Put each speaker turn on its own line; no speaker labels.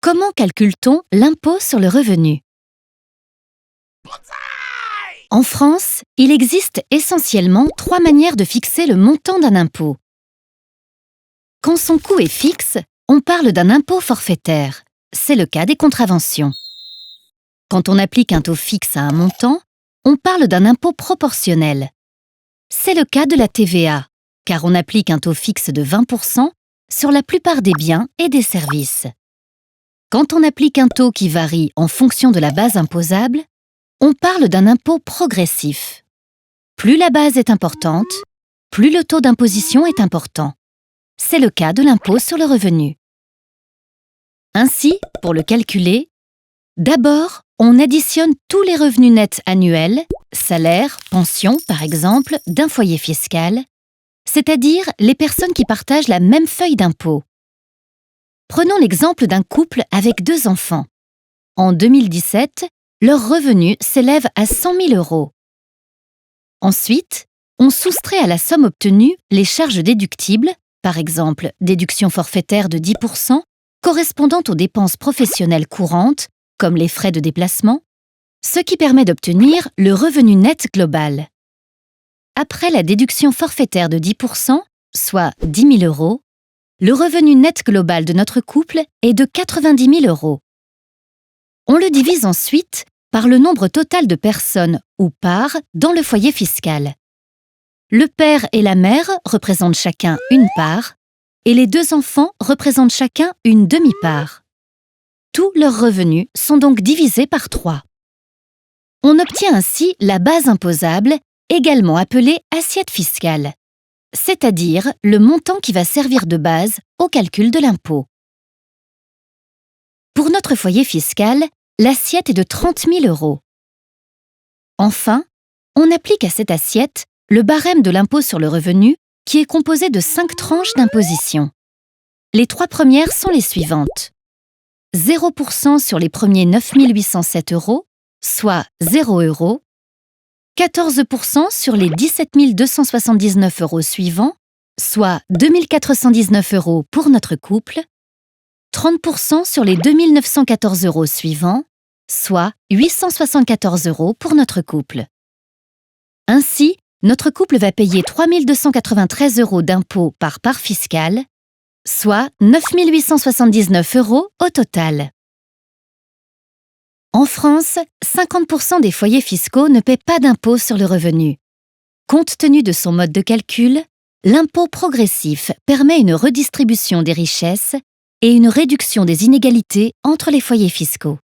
Comment calcule-t-on l'impôt sur le revenu? En France, il existe essentiellement 3 manières de fixer le montant d'un impôt. Quand son coût est fixe, on parle d'un impôt forfaitaire. C'est le cas des contraventions. Quand on applique un taux fixe à un montant, on parle d'un impôt proportionnel. C'est le cas de la TVA, car on applique un taux fixe de 20% sur la plupart des biens et des services. Quand on applique un taux qui varie en fonction de la base imposable, on parle d'un impôt progressif. Plus la base est importante, plus le taux d'imposition est important. C'est le cas de l'impôt sur le revenu. Ainsi, pour le calculer, d'abord, on additionne tous les revenus nets annuels, salaires, pensions par exemple, d'un foyer fiscal, c'est-à-dire les personnes qui partagent la même feuille d'impôt. Prenons l'exemple d'un couple avec 2 enfants. En 2017, leur revenu s'élève à 100 000 €. Ensuite, on soustrait à la somme obtenue les charges déductibles, par exemple déduction forfaitaire de 10%, correspondant aux dépenses professionnelles courantes, comme les frais de déplacement, ce qui permet d'obtenir le revenu net global. Après la déduction forfaitaire de 10%, soit 10 000 €, le revenu net global de notre couple est de 90 000 €. On le divise ensuite par le nombre total de personnes ou parts dans le foyer fiscal. Le père et la mère représentent chacun une part et les 2 enfants représentent chacun une demi-part. Tous leurs revenus sont donc divisés par 3. On obtient ainsi la base imposable, également appelée assiette fiscale, c'est-à-dire le montant qui va servir de base au calcul de l'impôt. Pour notre foyer fiscal, l'assiette est de 30 000 €. Enfin, on applique à cette assiette le barème de l'impôt sur le revenu qui est composé de 5 tranches d'imposition. Les 3 premières sont les suivantes. 0% sur les premiers 9 807 €, soit 0 €. 14% sur les 17 279 € suivants, soit 2 419 € pour notre couple. 30% sur les 2 914 € suivants, soit 874 € pour notre couple. Ainsi, notre couple va payer 3 293 € d'impôts par part fiscale, soit 9 879 € au total. En France, 50% des foyers fiscaux ne paient pas d'impôt sur le revenu. Compte tenu de son mode de calcul, l'impôt progressif permet une redistribution des richesses et une réduction des inégalités entre les foyers fiscaux.